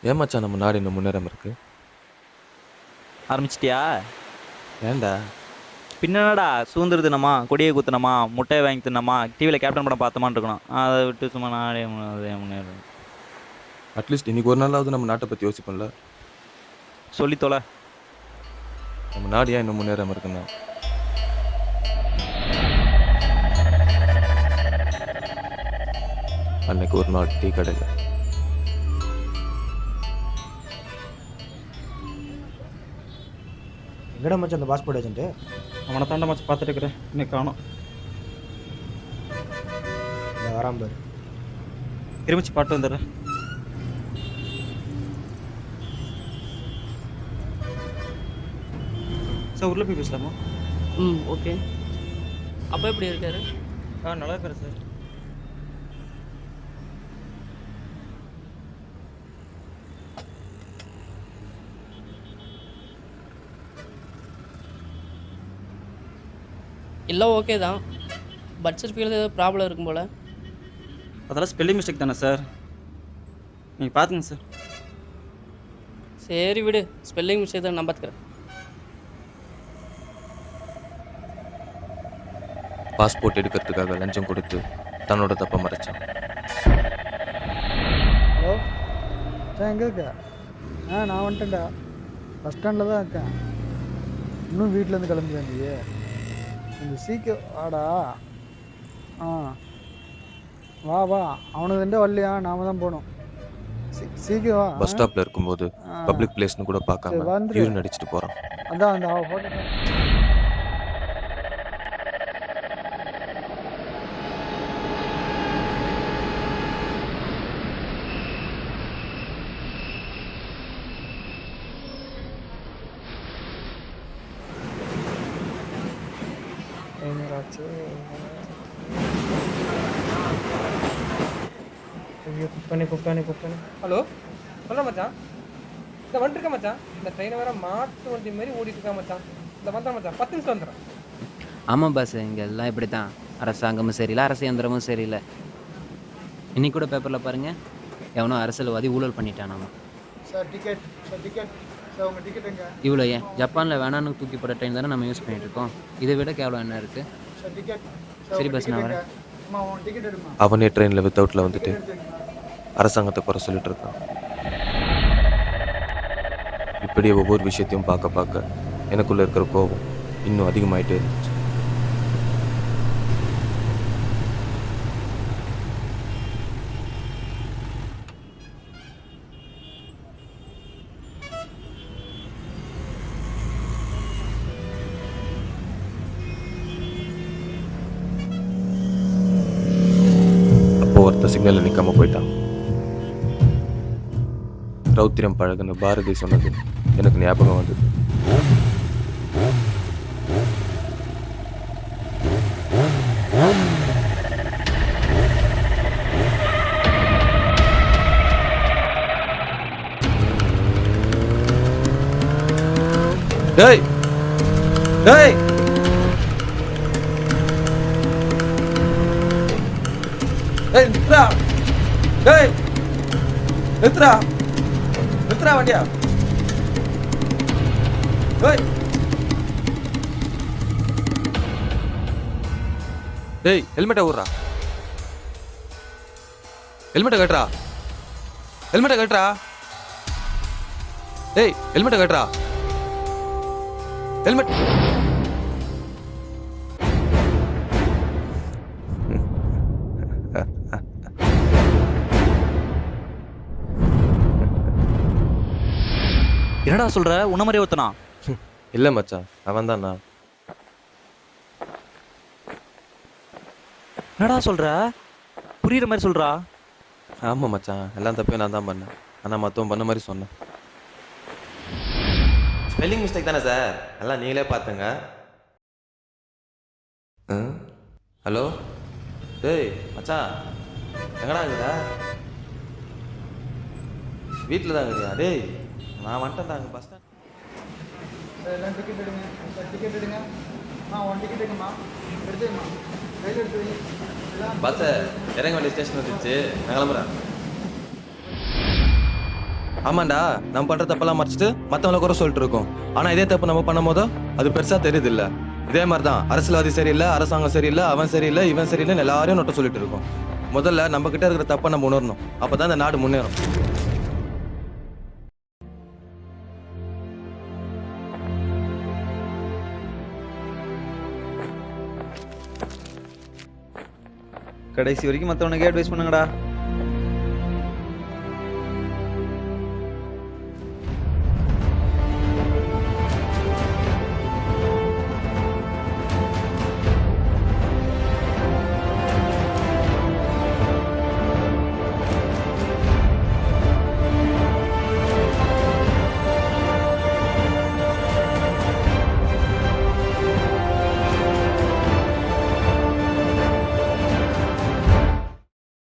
ஏன் மச்சான் நம்ம நாடு இன்னும் முன்னேறாம இருக்கு? ஆரம்பிச்சிட்டியா? ஏன்டா? பின்னடா சுதந்திர தினமா, கொடியை குத்துனமா, முட்டையை வாங்கி தின்னமா, டிவியில் கேப்டன் படம் பார்த்தோமான்னு இருக்கணும். அதை விட்டு சும்மா நாடே முன்னேறும். அட்லீஸ்ட் இன்னைக்கு ஒரு நாளாவது நம்ம நாட்டை பற்றி யோசிப்போம்ல. சொல்லி தொலை. நம்ம நாடு ஏன் இன்னும் முன்னேறாம இருக்குன்னா, அன்னைக்கு ஒரு நாள் டீ கடையில் எங்கடா மச்சான் அந்த பாஸ்போர்ட் ஏஜென்ட்? அவனை தாண்ட மச்சு பார்த்துட்டு இருக்கிறேன். இன்னைக்கு காணும். இந்த வரான் பாரு. இருமிச்சு பாட்டு வந்துடுறேன். சார் உள்ள போய் பேசலாமா? ஓகே. அப்போ எப்படி இருக்காரு? நல்லா இருக்காரு சார். எல்லாம் ஓகே தான். பர்த் சர்டிஃபிகேட்டில் ஏதோ ப்ராப்ளம் இருக்கும் போல். அதெல்லாம் ஸ்பெல்லிங் மிஸ்டேக் தானே சார்? நீங்கள் பார்த்துங்க சார். சரி விடு, ஸ்பெல்லிங் மிஸ்டேக் தான், நான் பார்த்துக்கிறேன். பாஸ்போர்ட் எடுக்கிறதுக்காக லஞ்சம் கொடுத்து தன்னோட தப்பை மறைச்சான். ஹலோ சார், எங்கே இருக்க? நான் வந்துட்டேன்டா. பஸ் ஸ்டாண்டில் தான் இருக்கேன். இன்னும் வீட்டிலேருந்து கிளம்பி வந்தியே? கொஞ்சம் சீக்கிரம் வாடா. வா வா, அவனுக்கு ரெண்டே வரலையா? நாம தான் போகணும். சீக்கிரம் வா. பஸ் ஸ்டாப்ல இருக்கும்போது பப்ளிக் பிளேஸ்னு கூட பார்க்காம யூரின் அடிச்சுட்டு போறான். அதான் அந்த ஃபோட்டோ. குப்பானி. ஹலோ, சொல்கிறேன் மச்சான். இந்த வந்துருக்கேன் மச்சான். இந்த ட்ரெயினை வேறு மாட்டு வண்டி மாரி ஓடிட்டு இருக்கேன் மச்சான். இந்த வந்துடுறேன் மச்சான், 10 நிமிஷம் வந்துடுறேன். ஆமாம் பாஸ், இங்கே எல்லாம் இப்படி தான். அரசாங்கமும் சரியில்லை, அரசு இயந்திரமும் சரியில்லை. இன்னைக்கு கூட பேப்பரில் பாருங்கள், எவனோ அரசியல்வாதி ஊழல் பண்ணிட்டானாமா. சார் டிக்கெட் சார், உங்கள் டிக்கெட் எங்க? இவ்வளோ ஏன் ஜப்பானில் வேணான்னு தூக்கி போட ட்ரெயின் தானே நம்ம யூஸ் பண்ணிட்டு இருக்கோம். இதை விட கேவலம் என்ன இருக்குது? Sir ticket. சரி பாஸ், நான் வரேன். அம்மா, உன் டிக்கெட் எடுமா. அவனே ட்ரெயினில் வித்தவுட்டில் வந்துட்டு அரசாங்கத்தை குறை சொல்லிட்டு இருக்கான். இப்படியே ஒவ்வொரு விஷயத்தையும் பார்க்க பார்க்க எனக்குள்ள இருக்கிற கோபம் இன்னும் அதிகமாயிட்டே இருந்துச்சு. அப்போ ஒருத்த சிக்னல்ல நிக்காம போயிட்டான். ரௌத்திரம் பழகுன்னு பாரதி சொன்னது எனக்கு ஞாபகம் வந்தது. டேய் டேய் டேய் நித்ரா, டேய் நித்ரா, நித்ரா வண்டியா. ஏய் டேய் ஹெல்மெட்டை விட்றா, ஹெல்மெட்டை கட்டுறா, ஹெல்மெட்டை கட்டுறா, டேய் ஹெல்மெட்டை கட்டுறா, ஹெல்மெட். என்னடா சொல்ற? உன்ன மாதிரியே ஒருத்தனா? இல்லை மச்சான், அவன் தான்ண்ணா. என்னடா சொல்ற? புரியுற மாதிரி சொல்றா. ஆமாம் மச்சான், எல்லாம் தப்பையும் நான் தான் பண்ணேன். ஆனால் மற்றவன் பண்ண மாதிரி சொன்னேன். ஸ்பெல்லிங் மிஸ்டேக் தானே சார், எல்லாம் நீங்களே பார்த்துங்க. ஹலோ டேய் மச்சான், எங்கடா இருக்குதா? வீட்டில் தான் இருக்குதா? டேய் நான் வந்துட்டேன் அங்கே பஸ் ஸ்டாண்ட். எல்லாம் டிக்கெட் எடுங்க சார், டிக்கெட் எடுங்க. ஒன் டிக்கெட் எடுங்கம்மா, எடுத்துக்கம்மா, கையில் எடுத்து வை. பஸ்ஸை இறங்க வேண்டிய ஸ்டேஷன் வந்துருச்சு, நான் கிளம்புறேன். ஆமாண்டா, நம்ம பண்ணுற தப்பெல்லாம் மறைச்சிட்டு மற்றவங்கள குறை சொல்லிட்டு இருக்கோம். ஆனால் இதே தப்பு நம்ம பண்ணும் போதோ அது பெருசாக தெரியுது இல்லை. இதே மாதிரி தான் அரசியல்வாதி சரியில்லை, அரசாங்கம் சரியில்லை, அவன் சரியில்லை, இவன் சரியில்லைன்னு எல்லாரையும் நொட்ட சொல்லிட்டு இருக்கோம். முதல்ல நம்ம கிட்ட இருக்கிற தப்பை நம்ம உணரணும், அப்போ தான் இந்த நாடு முன்னேறும். கடைசி வரைக்கும் மற்றவனுக்கு அட்வைஸ் பண்ணுங்கடா.